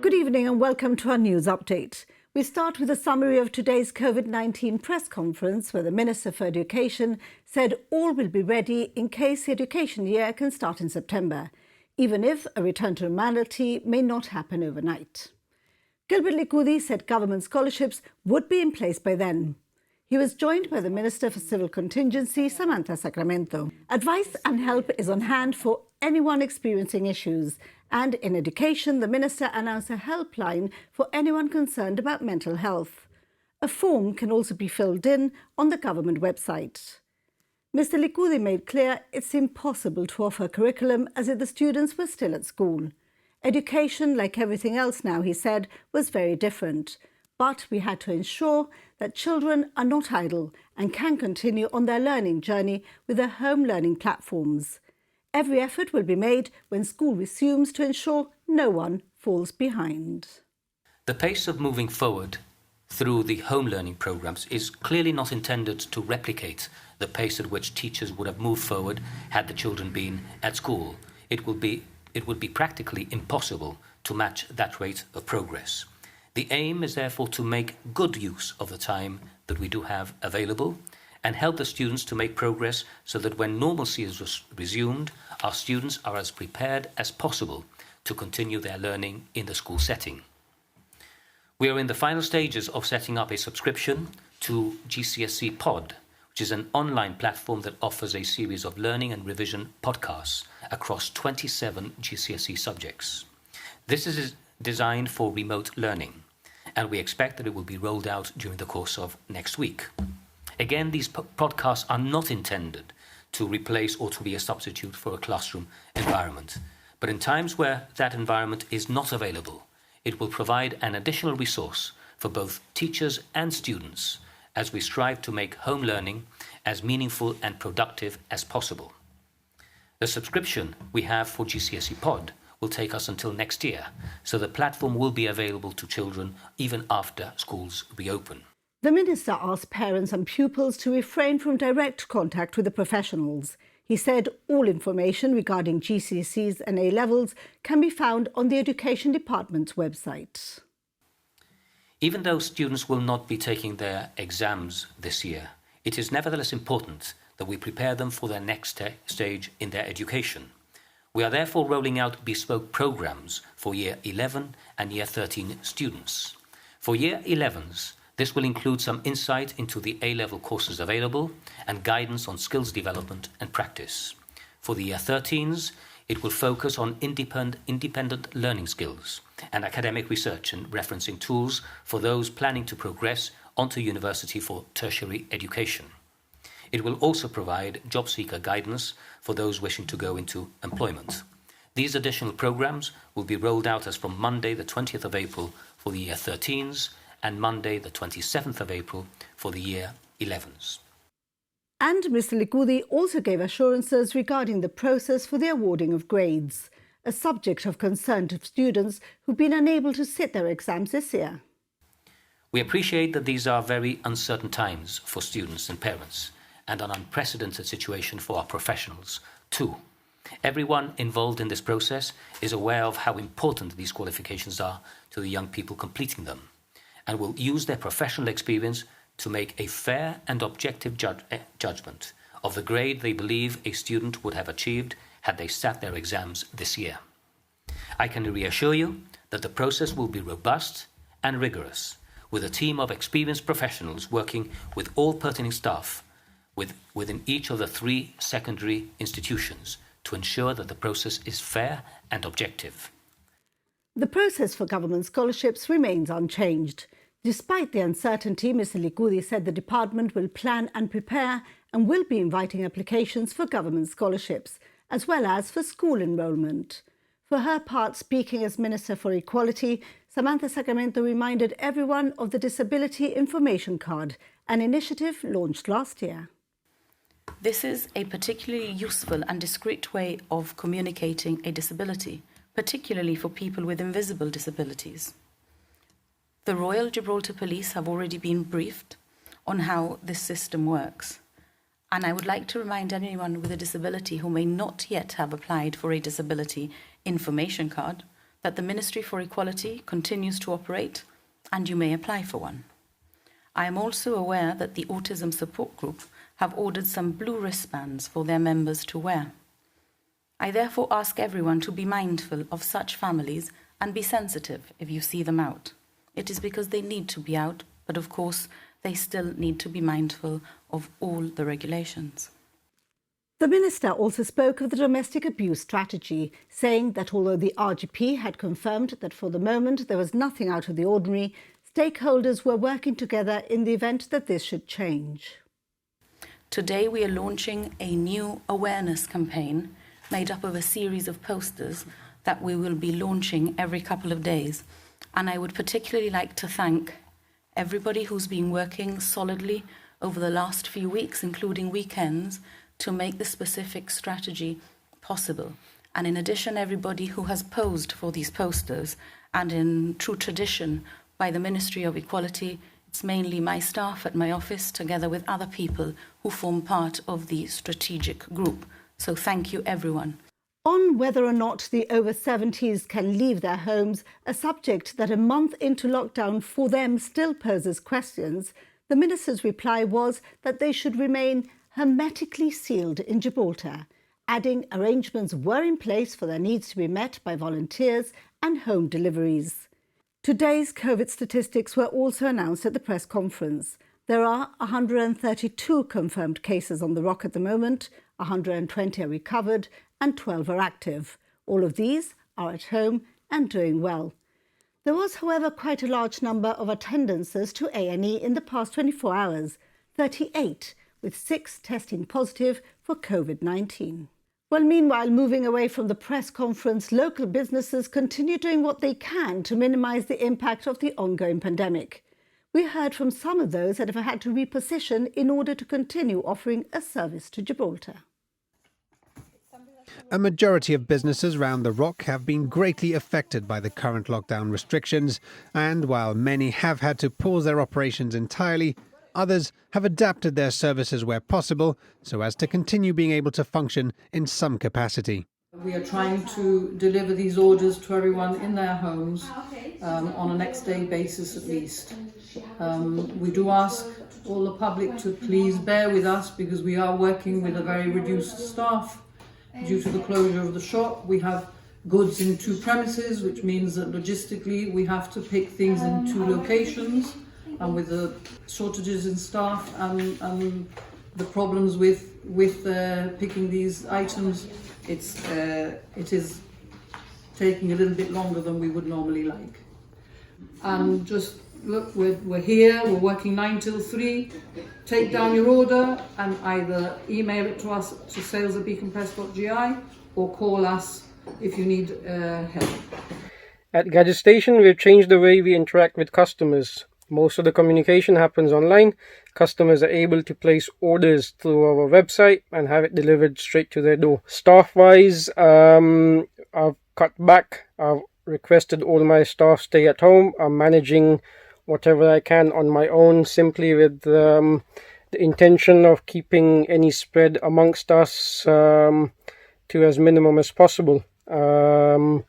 Good evening and welcome to our news update. We start with a summary of today's COVID-19 press conference where the Minister for Education said all will be ready in case the education year can start in September, even if a return to normality may not happen overnight. Gilbert Likudi said government scholarships would be in place by then. He was joined by the Minister for Civil Contingency, Samantha Sacramento. Advice and help is on hand for anyone experiencing issues. And in education, the Minister announced a helpline for anyone concerned about mental health. A form can also be filled in on the government website. Mr. Likudi made clear it's impossible to offer a curriculum as if the students were still at school. Education, like everything else now, he said, was very different. But we had to ensure that children are not idle and can continue on their learning journey with their home learning platforms. Every effort will be made when school resumes to ensure no one falls behind. The pace of moving forward through the home learning programs is clearly not intended to replicate the pace at which teachers would have moved forward had the children been at school. It would be practically impossible to match that rate of progress. The aim is therefore to make good use of the time that we do have available and help the students to make progress so that when normalcy is resumed, our students are as prepared as possible to continue their learning in the school setting. We are in the final stages of setting up a subscription to GCSE Pod, which is an online platform that offers a series of learning and revision podcasts across 27 GCSE subjects. This is designed for remote learning, and we expect that it will be rolled out during the course of next week. Again, these podcasts are not intended to replace or to be a substitute for a classroom environment. But in times where that environment is not available, it will provide an additional resource for both teachers and students as we strive to make home learning as meaningful and productive as possible. The subscription we have for GCSE Pod will take us until next year, so the platform will be available to children even after schools reopen. The Minister asked parents and pupils to refrain from direct contact with the professionals. He said all information regarding GCSEs and A-levels can be found on the Education Department's website. Even though students will not be taking their exams this year, it is nevertheless important that we prepare them for their next stage in their education. We are therefore rolling out bespoke programs for Year 11 and Year 13 students. For Year 11s, this will include some insight into the A-level courses available and guidance on skills development and practice. For the Year 13s, it will focus on independent learning skills and academic research and referencing tools for those planning to progress onto university for tertiary education. It will also provide job seeker guidance for those wishing to go into employment. These additional programs will be rolled out as from Monday the 20th of April for the Year 13s and Monday the 27th of April for the Year 11s. And Mr. Likudi also gave assurances regarding the process for the awarding of grades, a subject of concern to students who've been unable to sit their exams this year. We appreciate that these are very uncertain times for students and parents, and an unprecedented situation for our professionals too. Everyone involved in this process is aware of how important these qualifications are to the young people completing them, and will use their professional experience to make a fair and objective judgment of the grade they believe a student would have achieved had they sat their exams this year. I can reassure you that the process will be robust and rigorous, with a team of experienced professionals working with all pertinent staff within each of the 3 secondary institutions to ensure that the process is fair and objective. The process for government scholarships remains unchanged. Despite the uncertainty, Mr. Likudi said the department will plan and prepare and will be inviting applications for government scholarships, as well as for school enrolment. For her part, speaking as Minister for Equality, Samantha Sacramento reminded everyone of the Disability Information Card, an initiative launched last year. This is a particularly useful and discreet way of communicating a disability, particularly for people with invisible disabilities. The Royal Gibraltar Police have already been briefed on how this system works, and I would like to remind anyone with a disability who may not yet have applied for a disability information card that the Ministry for Equality continues to operate and you may apply for one. I am also aware that the Autism Support Group have ordered some blue wristbands for their members to wear. I therefore ask everyone to be mindful of such families and be sensitive if you see them out. It is because they need to be out, but of course they still need to be mindful of all the regulations. The Minister also spoke of the domestic abuse strategy, saying that although the RGP had confirmed that for the moment there was nothing out of the ordinary, stakeholders were working together in the event that this should change. Today we are launching a new awareness campaign made up of a series of posters that we will be launching every couple of days. And I would particularly like to thank everybody who's been working solidly over the last few weeks, including weekends, to make the specific strategy possible. And in addition, everybody who has posed for these posters, and in true tradition by the Ministry of Equality, it's mainly my staff at my office, together with other people who form part of the strategic group. So thank you, everyone. On whether or not the over 70s can leave their homes, a subject that a month into lockdown for them still poses questions, the Minister's reply was that they should remain hermetically sealed in Gibraltar, adding arrangements were in place for their needs to be met by volunteers and home deliveries. Today's COVID statistics were also announced at the press conference. There are 132 confirmed cases on the rock at the moment, 120 are recovered and 12 are active. All of these are at home and doing well. There was, however, quite a large number of attendances to A&E in the past 24 hours, 38, with 6 testing positive for COVID-19. Well, meanwhile, moving away from the press conference, local businesses continue doing what they can to minimise the impact of the ongoing pandemic. We heard from some of those that have had to reposition in order to continue offering a service to Gibraltar. A majority of businesses round the Rock have been greatly affected by the current lockdown restrictions, and while many have had to pause their operations entirely, others have adapted their services where possible so as to continue being able to function in some capacity. We are trying to deliver these orders to everyone in their homes on a next day basis at least. We do ask all the public to please bear with us because we are working with a very reduced staff. Due to the closure of the shop, we have goods in 2 premises, which means that logistically we have to pick things in 2 locations, and with the shortages in staff and the problems with picking these items, it is taking a little bit longer than we would normally like. And just look, we're here, we're working 9 till 3. Take down your order and either email it to us to sales@beaconpress.gi or call us if you need help. At Gadget Station, we've changed the way we interact with customers. Most of the communication happens online. Customers are able to place orders through our website and have it delivered straight to their door. Staff-wise, I've cut back. I've requested all my staff stay at home. I'm managing whatever I can on my own, simply with the intention of keeping any spread amongst us to as minimum as possible. So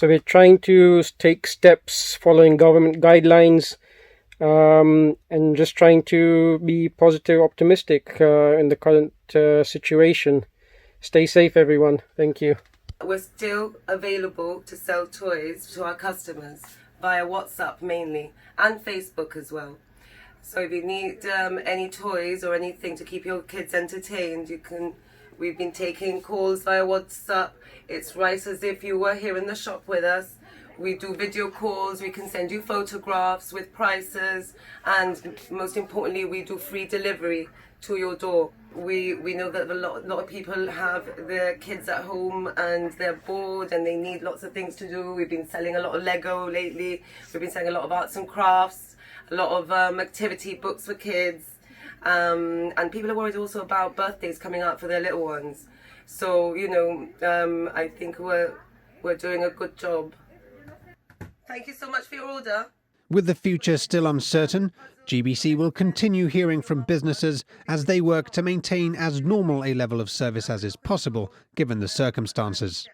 we're trying to take steps following government guidelines and just trying to be positive, optimistic in the current situation. Stay safe, everyone. Thank you. We're still available to sell toys to our customers via WhatsApp mainly and Facebook as well. So if you need any toys or anything to keep your kids entertained, we've been taking calls via WhatsApp. It's right as if you were here in the shop with us. We do video calls, we can send you photographs with prices, and most importantly, we do free delivery to your door. We know that a lot of people have their kids at home and they're bored and they need lots of things to do. We've been selling a lot of Lego lately. We've been selling a lot of arts and crafts, a lot of activity books for kids. And people are worried also about birthdays coming up for their little ones. So, I think we're doing a good job. Thank you so much for your order. With the future still uncertain, GBC will continue hearing from businesses as they work to maintain as normal a level of service as is possible, given the circumstances.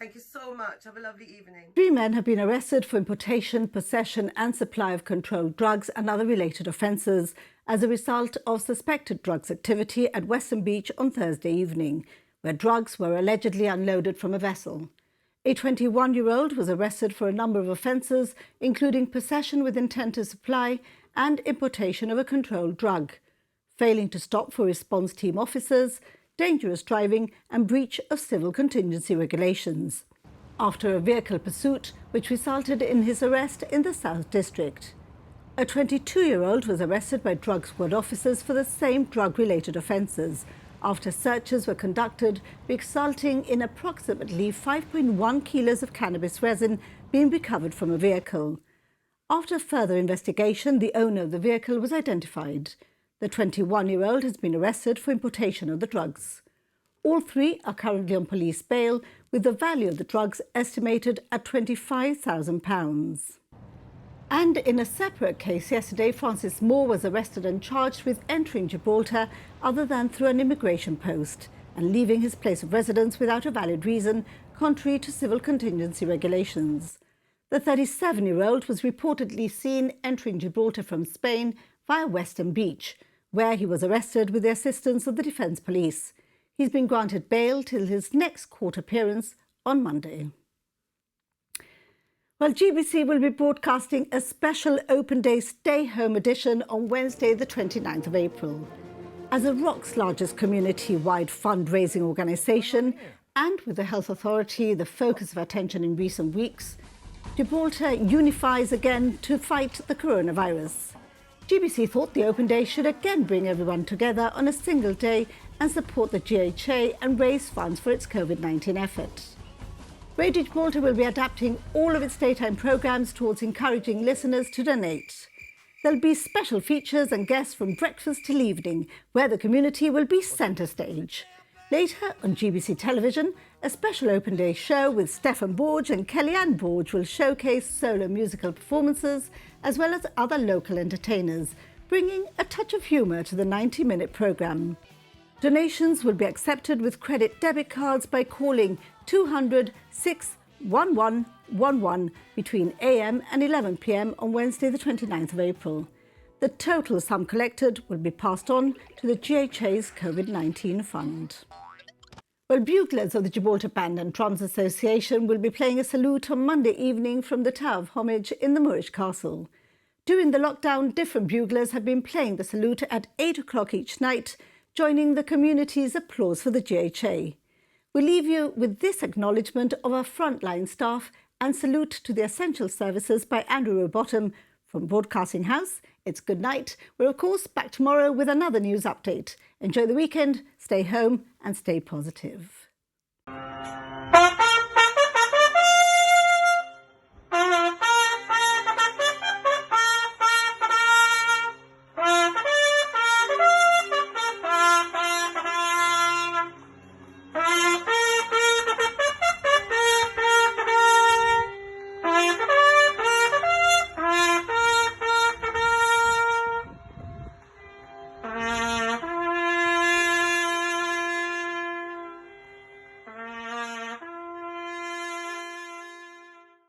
Thank you so much. Have a lovely evening. 3 men have been arrested for importation, possession and supply of controlled drugs and other related offences as a result of suspected drugs activity at Western Beach on Thursday evening, where drugs were allegedly unloaded from a vessel. A 21-year-old was arrested for a number of offences, including possession with intent to supply and importation of a controlled drug, failing to stop for response team officers, dangerous driving and breach of civil contingency regulations, after a vehicle pursuit which resulted in his arrest in the South District. A 22-year-old was arrested by drug squad officers for the same drug-related offences after searches were conducted, resulting in approximately 5.1 kilos of cannabis resin being recovered from a vehicle. After further investigation, the owner of the vehicle was identified. The 21-year-old has been arrested for importation of the drugs. All three are currently on police bail, with the value of the drugs estimated at £25,000. And in a separate case yesterday, Francis Moore was arrested and charged with entering Gibraltar other than through an immigration post and leaving his place of residence without a valid reason, contrary to civil contingency regulations. The 37-year-old was reportedly seen entering Gibraltar from Spain via Western Beach, where he was arrested with the assistance of the Defence Police. He's been granted bail till his next court appearance on Monday. Well, GBC will be broadcasting a special Open Day Stay Home edition on Wednesday, the 29th of April. As the ROC's largest community-wide fundraising organisation, and with the Health Authority the focus of attention in recent weeks, Gibraltar unifies again to fight the coronavirus. GBC thought the Open Day should again bring everyone together on a single day and support the GHA and raise funds for its COVID-19 effort. Radio Gibraltar will be adapting all of its daytime programmes towards encouraging listeners to donate. There'll be special features and guests from breakfast till evening, where the community will be centre stage. Later on GBC Television, a special Open Day show with Stefan Borge and Kellyanne Borge will showcase solo musical performances as well as other local entertainers, bringing a touch of humour to the 90-minute programme. Donations will be accepted with credit debit cards by calling 200 61111 between AM and 11 PM on Wednesday the 29th of April. The total sum collected will be passed on to the GHA's COVID-19 fund. Well, buglers of the Gibraltar Band and Drums Association will be playing a salute on Monday evening from the Tower of Homage in the Moorish Castle. During the lockdown, different buglers have been playing the salute at 8 o'clock each night, joining the community's applause for the GHA. We leave you with this acknowledgement of our frontline staff and salute to the essential services by Andrew Rowbottom from Broadcasting House. It's good night. We're of course back tomorrow with another news update. Enjoy the weekend, stay home and stay positive.